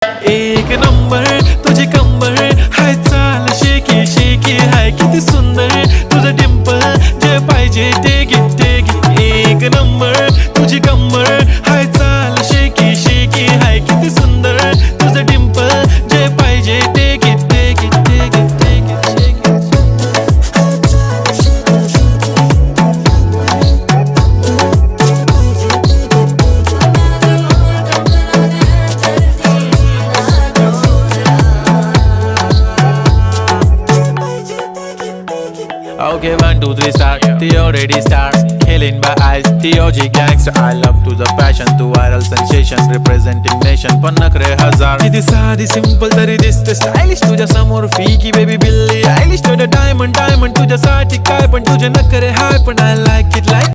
एक नंबर तुझी कंबर हाय, चाल शेकी शेकी हाय, किती सुंदर तुझं डिंपल, जे पाहिजे ते घे. एक नंबर तुझी कंबर हाय, चाल शेकी शेकी हाय, किती सुंदर तुझं डिंपल, जे पाहिजे ते घे. Okay, 1, 2, 3 start. The already start. Killing by eyes. The OG gangster. I love to the passion, to viral sensation, representing nation. पन्नकरे हजार. किती साधी simple तरी दिसते stylish तुझ्या समोर फीकी baby बिल्ली. Stylish to the diamond तुझ्यासाठी काय पण तुझे नखरे हाय पण I like it like